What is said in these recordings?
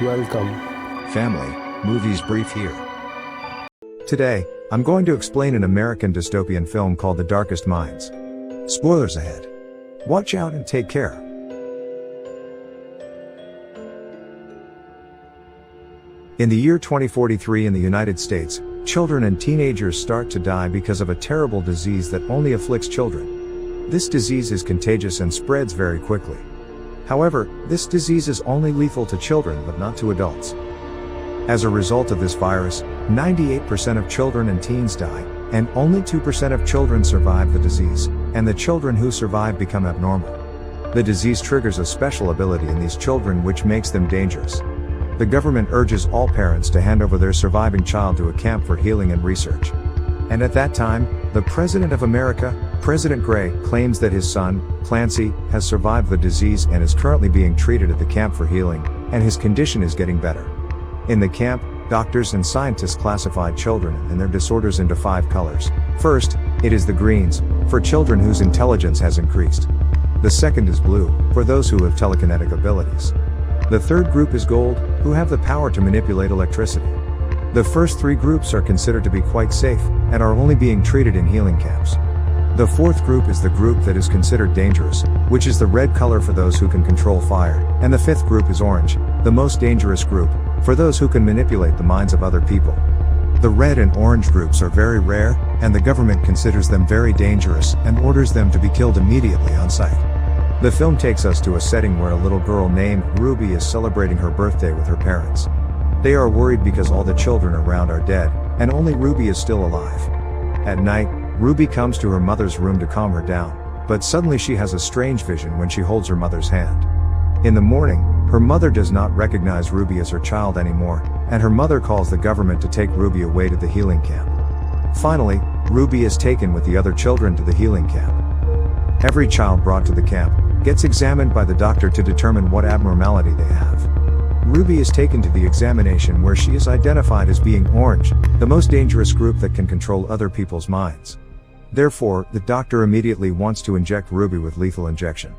Welcome. Family, Movies Brief here. Today, I'm going to explain an American dystopian film called The Darkest Minds. Spoilers ahead. Watch out and take care. In the year 2043 in the United States, children and teenagers start to die because of a terrible disease that only afflicts children. This disease is contagious and spreads very quickly. However, this disease is only lethal to children but not to adults. As a result of this virus, 98% of children and teens die, and only 2% of children survive the disease, and the children who survive become abnormal. The disease triggers a special ability in these children which makes them dangerous. The government urges all parents to hand over their surviving child to a camp for healing and research. And at that time, the President of America, President Gray, claims that his son, Clancy, has survived the disease and is currently being treated at the camp for healing, and his condition is getting better. In the camp, doctors and scientists classify children and their disorders into 5 colors. First, it is the greens, for children whose intelligence has increased. The second is blue, for those who have telekinetic abilities. The third group is gold, who have the power to manipulate electricity. The first 3 groups are considered to be quite safe, and are only being treated in healing camps. The fourth group is the group that is considered dangerous, which is the red color for those who can control fire, and the 5th group is orange, the most dangerous group, for those who can manipulate the minds of other people. The red and orange groups are very rare, and the government considers them very dangerous and orders them to be killed immediately on sight. The film takes us to a setting where a little girl named Ruby is celebrating her birthday with her parents. They are worried because all the children around are dead, and only Ruby is still alive. At night, Ruby comes to her mother's room to calm her down, but suddenly she has a strange vision when she holds her mother's hand. In the morning, her mother does not recognize Ruby as her child anymore, and her mother calls the government to take Ruby away to the healing camp. Finally, Ruby is taken with the other children to the healing camp. Every child brought to the camp gets examined by the doctor to determine what abnormality they have. Ruby is taken to the examination where she is identified as being orange, the most dangerous group that can control other people's minds. Therefore, the doctor immediately wants to inject Ruby with lethal injection.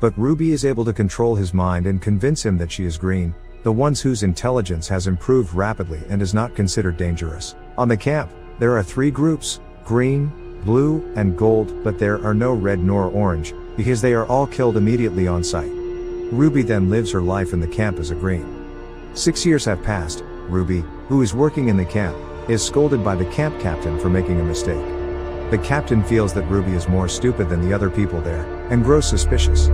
But Ruby is able to control his mind and convince him that she is green, the ones whose intelligence has improved rapidly and is not considered dangerous. On the camp, there are 3 groups, green, blue, and gold, but there are no red nor orange, because they are all killed immediately on sight. Ruby then lives her life in the camp as a green. 6 years have passed. Ruby, who is working in the camp, is scolded by the camp captain for making a mistake. The captain feels that Ruby is more stupid than the other people there, and grows suspicious.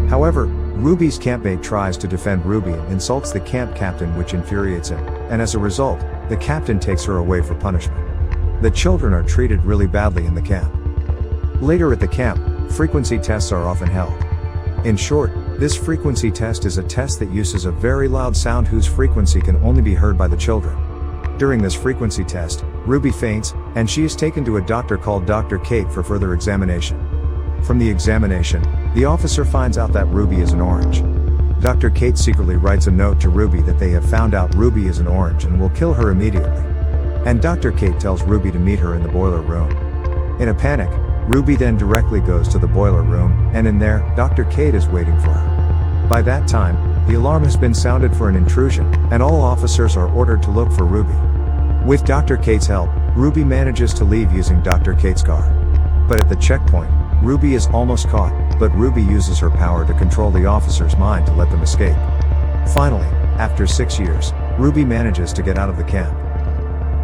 However, Ruby's campmate tries to defend Ruby and insults the camp captain, which infuriates him, and as a result, the captain takes her away for punishment. The children are treated really badly in the camp. Later at the camp, frequency tests are often held. In short, this frequency test is a test that uses a very loud sound whose frequency can only be heard by the children. During this frequency test, Ruby faints, and she is taken to a doctor called Dr. Kate for further examination. From the examination, the officer finds out that Ruby is an orange. Dr. Kate secretly writes a note to Ruby that they have found out Ruby is an orange and will kill her immediately. And Dr. Kate tells Ruby to meet her in the boiler room. In a panic, Ruby then directly goes to the boiler room, and in there, Dr. Kate is waiting for her. By that time, the alarm has been sounded for an intrusion, and all officers are ordered to look for Ruby. With Dr. Kate's help, Ruby manages to leave using Dr. Kate's car. But at the checkpoint, Ruby is almost caught, but Ruby uses her power to control the officer's mind to let them escape. Finally, after 6 years, Ruby manages to get out of the camp.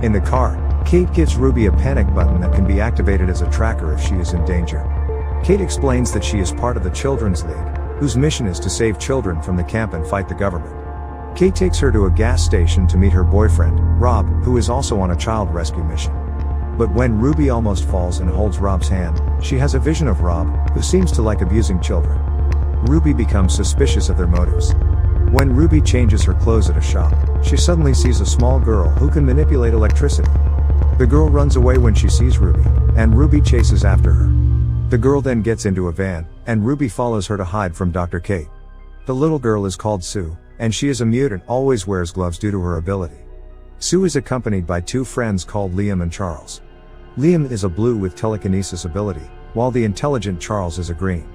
In the car, Kate gives Ruby a panic button that can be activated as a tracker if she is in danger. Kate explains that she is part of the Children's League, whose mission is to save children from the camp and fight the government. Kate takes her to a gas station to meet her boyfriend, Rob, who is also on a child rescue mission. But when Ruby almost falls and holds Rob's hand, she has a vision of Rob, who seems to like abusing children. Ruby becomes suspicious of their motives. When Ruby changes her clothes at a shop, she suddenly sees a small girl who can manipulate electricity. The girl runs away when she sees Ruby, and Ruby chases after her. The girl then gets into a van, and Ruby follows her to hide from Dr. Kate. The little girl is called Sue, and she is a mute and always wears gloves due to her ability. Sue is accompanied by 2 friends called Liam and Charles. Liam is a blue with telekinesis ability, while the intelligent Charles is a green.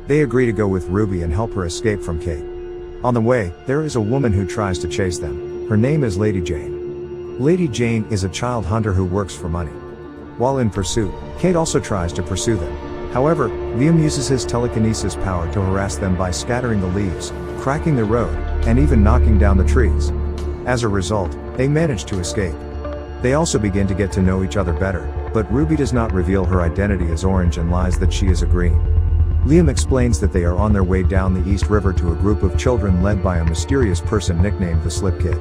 They agree to go with Ruby and help her escape from Kate. On the way, there is a woman who tries to chase them. Her name is Lady Jane. Lady Jane is a child hunter who works for money. While in pursuit, Kate also tries to pursue them. However, Liam uses his telekinesis power to harass them by scattering the leaves, cracking the road, and even knocking down the trees. As a result, they manage to escape. They also begin to get to know each other better, but Ruby does not reveal her identity as Orange and lies that she is a green. Liam explains that they are on their way down the East River to a group of children led by a mysterious person nicknamed the Slip Kid.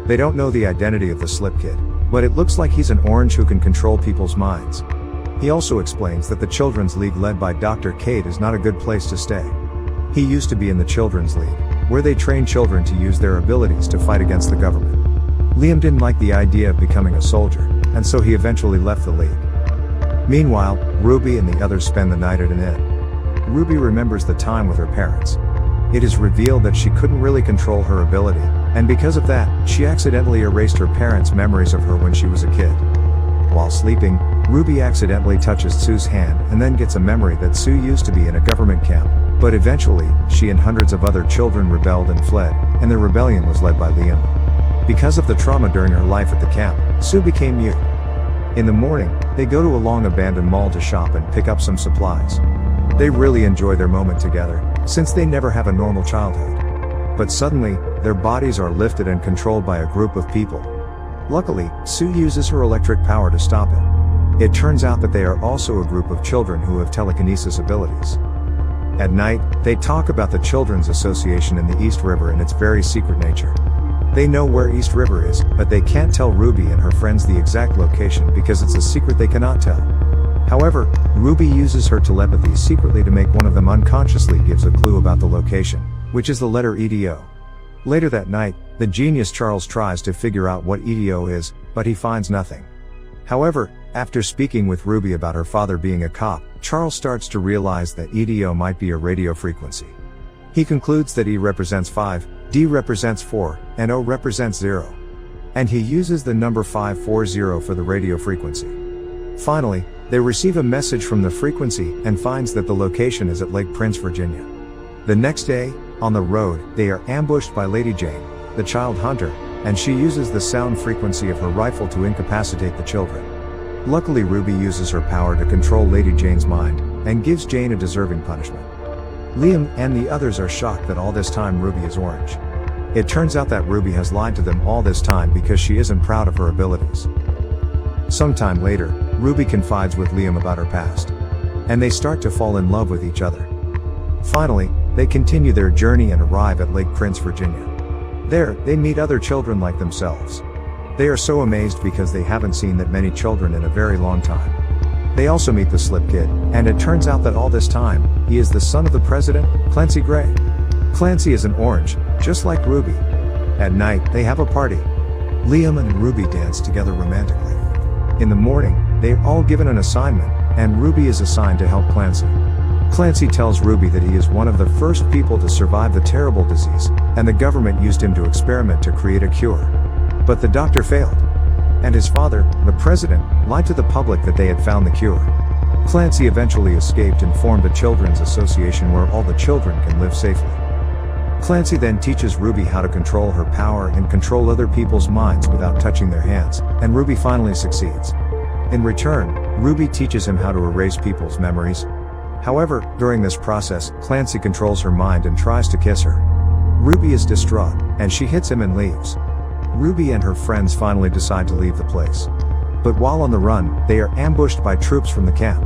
They don't know the identity of the Slip Kid, but it looks like he's an orange who can control people's minds. He also explains that the Children's League led by Dr. Kate is not a good place to stay. He used to be in the Children's League, where they train children to use their abilities to fight against the government. Liam didn't like the idea of becoming a soldier, and so he eventually left the League. Meanwhile, Ruby and the others spend the night at an inn. Ruby remembers the time with her parents. It is revealed that she couldn't really control her ability, and because of that, she accidentally erased her parents' memories of her when she was a kid. While sleeping, Ruby accidentally touches Sue's hand and then gets a memory that Sue used to be in a government camp, but eventually, she and hundreds of other children rebelled and fled, and the rebellion was led by Liam. Because of the trauma during her life at the camp, Sue became mute. In the morning, they go to a long-abandoned mall to shop and pick up some supplies. They really enjoy their moment together, since they never have a normal childhood. But suddenly, their bodies are lifted and controlled by a group of people. Luckily, Sue uses her electric power to stop it. It turns out that they are also a group of children who have telekinesis abilities. At night, they talk about the Children's Association in the East River and its very secret nature. They know where East River is, but they can't tell Ruby and her friends the exact location because it's a secret they cannot tell. However, Ruby uses her telepathy secretly to make one of them unconsciously gives a clue about the location, which is the letter EDO. Later that night, the genius Charles tries to figure out what EDO is, but he finds nothing. However, after speaking with Ruby about her father being a cop, Charles starts to realize that EDO might be a radio frequency. He concludes that E represents 5, D represents 4, and O represents 0. And he uses the number 540 for the radio frequency. Finally, they receive a message from the frequency and finds that the location is at Lake Prince, Virginia. The next day, on the road, they are ambushed by Lady Jane, the child hunter, and she uses the sound frequency of her rifle to incapacitate the children. Luckily, Ruby uses her power to control Lady Jane's mind, and gives Jane a deserving punishment. Liam and the others are shocked that all this time Ruby is orange. It turns out that Ruby has lied to them all this time because she isn't proud of her abilities. Sometime later, Ruby confides with Liam about her past. And they start to fall in love with each other. Finally, they continue their journey and arrive at Lake Prince, Virginia. There, they meet other children like themselves. They are so amazed because they haven't seen that many children in a very long time. They also meet the Slip Kid, and it turns out that all this time, he is the son of the president, Clancy Gray. Clancy is an orange, just like Ruby. At night, they have a party. Liam and Ruby dance together romantically. In the morning, they are all given an assignment, and Ruby is assigned to help Clancy. Clancy tells Ruby that he is one of the first people to survive the terrible disease, and the government used him to experiment to create a cure. But the doctor failed. And his father, the president, lied to the public that they had found the cure. Clancy eventually escaped and formed a children's association where all the children can live safely. Clancy then teaches Ruby how to control her power and control other people's minds without touching their hands, and Ruby finally succeeds. In return, Ruby teaches him how to erase people's memories. However, during this process, Clancy controls her mind and tries to kiss her. Ruby is distraught, and she hits him and leaves. Ruby and her friends finally decide to leave the place. But while on the run, they are ambushed by troops from the camp.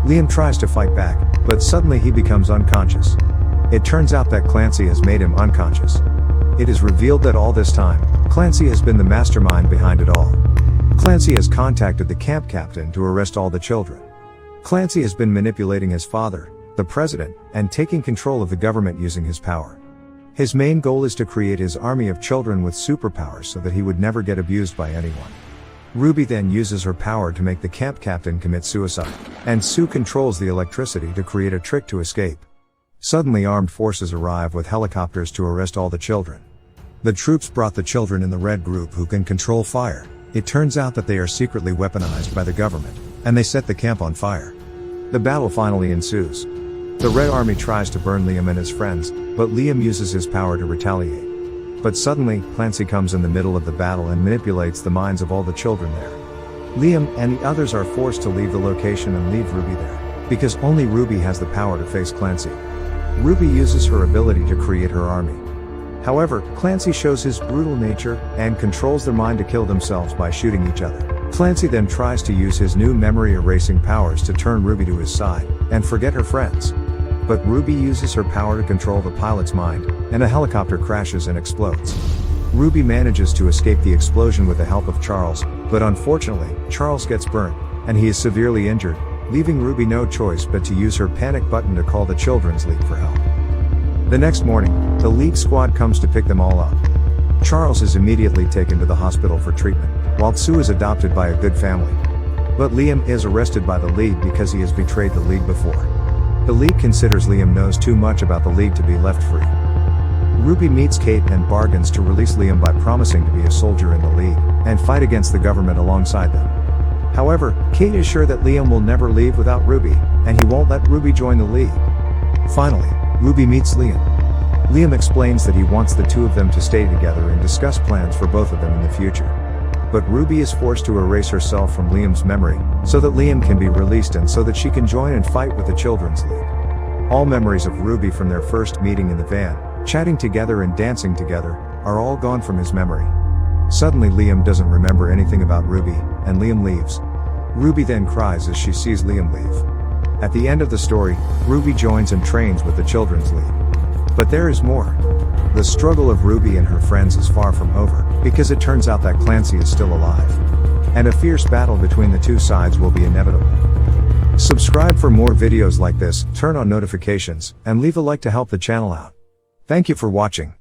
Liam tries to fight back, but suddenly he becomes unconscious. It turns out that Clancy has made him unconscious. It is revealed that all this time, Clancy has been the mastermind behind it all. Clancy has contacted the camp captain to arrest all the children. Clancy has been manipulating his father, the president, and taking control of the government using his power. His main goal is to create his army of children with superpowers so that he would never get abused by anyone. Ruby then uses her power to make the camp captain commit suicide, and Sue controls the electricity to create a trick to escape. Suddenly armed forces arrive with helicopters to arrest all the children. The troops brought the children in the red group who can control fire. It turns out that they are secretly weaponized by the government, and they set the camp on fire. The battle finally ensues. The Red Army tries to burn Liam and his friends, but Liam uses his power to retaliate. But suddenly, Clancy comes in the middle of the battle and manipulates the minds of all the children there. Liam and the others are forced to leave the location and leave Ruby there, because only Ruby has the power to face Clancy. Ruby uses her ability to create her army. However, Clancy shows his brutal nature, and controls their mind to kill themselves by shooting each other. Clancy then tries to use his new memory erasing powers to turn Ruby to his side, and forget her friends. But Ruby uses her power to control the pilot's mind, and a helicopter crashes and explodes. Ruby manages to escape the explosion with the help of Charles, but unfortunately, Charles gets burnt, and he is severely injured, leaving Ruby no choice but to use her panic button to call the Children's League for help. The next morning, the League squad comes to pick them all up. Charles is immediately taken to the hospital for treatment, while Sue is adopted by a good family. But Liam is arrested by the League because he has betrayed the League before. The League considers Liam knows too much about the League to be left free. Ruby meets Kate and bargains to release Liam by promising to be a soldier in the League, and fight against the government alongside them. However, Kate is sure that Liam will never leave without Ruby, and he won't let Ruby join the League. Finally, Ruby meets Liam. Liam explains that he wants the two of them to stay together and discuss plans for both of them in the future. But Ruby is forced to erase herself from Liam's memory, so that Liam can be released and so that she can join and fight with the Children's League. All memories of Ruby from their first meeting in the van, chatting together and dancing together, are all gone from his memory. Suddenly Liam doesn't remember anything about Ruby, and Liam leaves. Ruby then cries as she sees Liam leave. At the end of the story, Ruby joins and trains with the Children's League. But there is more. The struggle of Ruby and her friends is far from over, because it turns out that Clancy is still alive. And a fierce battle between the two sides will be inevitable. Subscribe for more videos like this, turn on notifications, and leave a like to help the channel out. Thank you for watching.